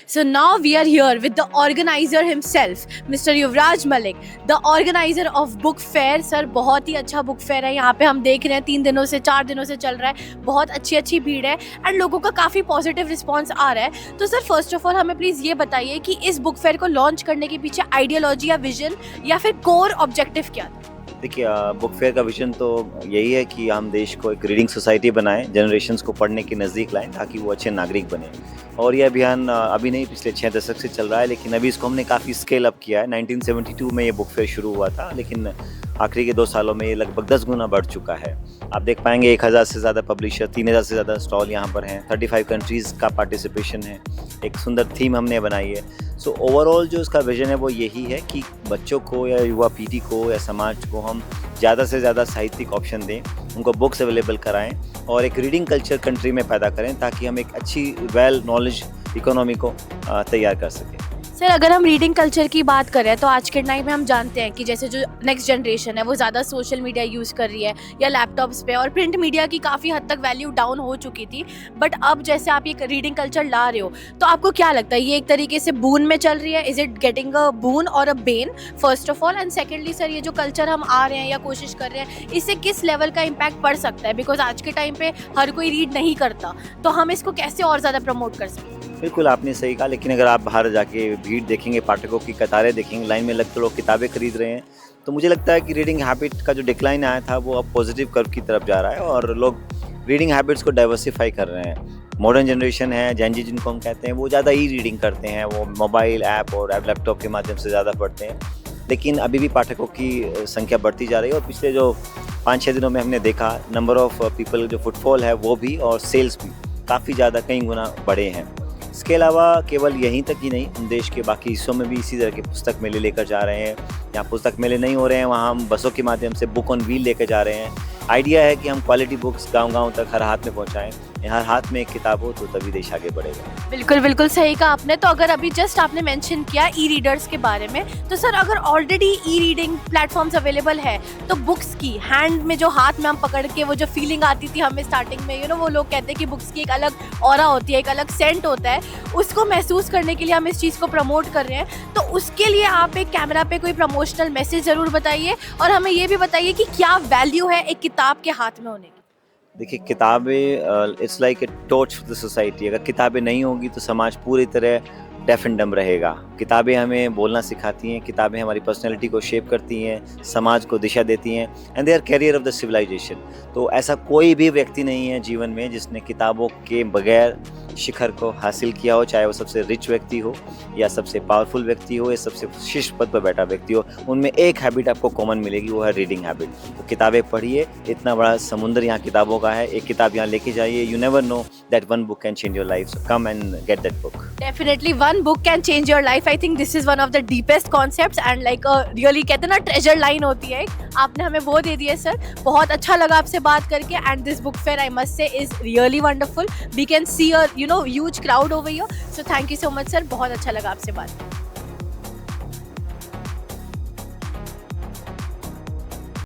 So now we are here with the organizer himself, Mr. Yuvraj Malik, the organizer of book fair. Sir बहुत ही अच्छा book fair है, यहाँ पे हम देख रहे हैं 3 दिनों से 4 दिनों से चल रहा है, बहुत अच्छी भीड़ है एंड लोगों का काफ़ी पॉजिटिव रिस्पांस आ रहा है. तो सर फर्स्ट ऑफ ऑल हमें प्लीज़ ये बताइए कि इस बुक फेयर को लॉन्च करने के पीछे आइडियोलॉजी या विजन या फिर कोर ऑब्जेक्टिव क्या था? देखिए, बुक फेयर का विजन तो यही है कि हम देश को एक रीडिंग सोसाइटी बनाएं, जनरेशंस को पढ़ने के नज़दीक लाएं ताकि वो अच्छे नागरिक बने. और ये अभियान अभी नहीं, पिछले 6 दशक से चल रहा है, लेकिन अभी इसको हमने काफ़ी स्केल अप किया है. 1972 में ये बुक फेयर शुरू हुआ था, लेकिन आखिरी के 2 सालों में ये लगभग 10 गुना बढ़ चुका है. आप देख पाएंगे 1000 से ज़्यादा पब्लिशर, 3000 से ज़्यादा स्टॉल यहाँ पर हैं, 35 कंट्रीज़ का पार्टिसिपेशन है. एक सुंदर थीम हमने बनाई है. सो ओवरऑल जो इसका विजन है वो यही है कि बच्चों को या युवा पीढ़ी को या समाज को हम ज़्यादा से ज़्यादा साहित्यिक ऑप्शन दें, उनको बुक्स अवेलेबल कराएं और एक रीडिंग कल्चर कंट्री में पैदा करें ताकि हम एक अच्छी वेल नॉलेज इकोनॉमी को तैयार कर सकें. सर अगर हम रीडिंग कल्चर की बात करें तो आज के टाइम में हम जानते हैं कि जैसे जो नेक्स्ट जनरेशन है वो ज़्यादा सोशल मीडिया यूज़ कर रही है या लैपटॉप्स पे, और प्रिंट मीडिया की काफ़ी हद तक वैल्यू डाउन हो चुकी थी. बट अब जैसे आप ये रीडिंग कल्चर ला रहे हो तो आपको क्या लगता है ये एक तरीके से बून में चल रही है? Is it getting a boon और a bane first of all? And secondly sir ये जो कल्चर हम आ रहे हैं या कोशिश कर रहे हैं इससे किस लेवल का इम्पैक्ट पड़ सकता है? बिकॉज आज के टाइम पे हर कोई रीड नहीं करता, तो हम इसको कैसे और ज़्यादा प्रमोट कर सकते हैं? बिल्कुल, आपने सही कहा, लेकिन अगर आप बाहर जाके भीड़ देखेंगे, पाठकों की कतारें देखेंगे, लाइन में लगकर लोग किताबें खरीद रहे हैं, तो मुझे लगता है कि रीडिंग हैबिट का जो डिक्लाइन आया था वो अब पॉजिटिव कर्व की तरफ जा रहा है और लोग रीडिंग हैबिट्स को डाइवर्सिफाई कर रहे हैं. मॉडर्न जनरेशन है, जेन ज़ी जिनको हम कहते हैं, वो ज़्यादा ई रीडिंग करते हैं, वो मोबाइल ऐप और लैपटॉप के माध्यम से ज़्यादा पढ़ते हैं. लेकिन अभी भी पाठकों की संख्या बढ़ती जा रही है और पिछले जो 5-6 दिनों में हमने देखा नंबर ऑफ़ पीपल जो फुटफॉल है वो भी और सेल्स भी काफ़ी ज़्यादा कई गुना बढ़े हैं. इसके अलावा केवल यहीं तक ही नहीं, हम देश के बाकी हिस्सों में भी इसी तरह के पुस्तक मेले लेकर जा रहे हैं. जहाँ पुस्तक मेले नहीं हो रहे हैं वहाँ हम बसों के माध्यम से बुक ऑन व्हील लेकर जा रहे हैं. आइडिया है कि हम क्वालिटी बुक्स गांव-गांव तक हर हाथ में पहुँचाएँ. हर हाथ में एक किताब हो तो तभी देश आगे बढ़ेगा. बिल्कुल सही कहा आपने. तो अगर अभी जस्ट आपने मेंशन किया ई रीडर्स के बारे में, तो सर अगर already e reading platforms available है तो बुक्स की हैंड में जो हाथ में हम पकड़ के वो जो फीलिंग आती थी हमें स्टार्टिंग में, वो लोग कहते हैं कि बुक्स की एक अलग ऑरा होती है, एक अलग सेंट होता है, उसको महसूस करने के लिए हम इस चीज़ को प्रमोट कर रहे हैं. तो उसके लिए आप एक कैमरा पे कोई प्रमोशनल मैसेज ज़रूर बताइए और हमें ये भी बताइए कि क्या वैल्यू है एक किताब के हाथ में होने की? देखिए, किताबें it's like a torch for the society. अगर किताबें नहीं होंगी तो समाज पूरी तरह डेफ एंड डम रहेगा. किताबें हमें बोलना सिखाती हैं, किताबें हमारी पर्सनैलिटी को शेप करती हैं, समाज को दिशा देती हैं and they are carrier of the civilization. तो ऐसा कोई भी व्यक्ति नहीं है जीवन में जिसने किताबों के बगैर शिखर को हासिल किया हो, चाहे वो सबसे रिच व्यक्ति हो या सबसे पावरफुल व्यक्ति हो या सबसे शीर्ष पद पर बैठा व्यक्ति हो. उनमें एक हैबिट आपको कॉमन मिलेगी, वो है रीडिंग हैबिट. तो किताबें पढ़िए, इतना बड़ा समुद्र यहाँ किताबों का है, एक किताब यहाँ लेके जाइए. You never know that one book can change your life, so come and get that book. Definitely one book can change your life. I think this is one of the deepest concepts and like really कहते हैं ना treasure line होती है, आपने हमें वो दे दी है sir. बहुत अच्छा लगा आपसे बात करके and this book fair I must say is really wonderful. We can see a huge crowd over here. So thank you so much sir, बहुत अच्छा लगा आपसे बात.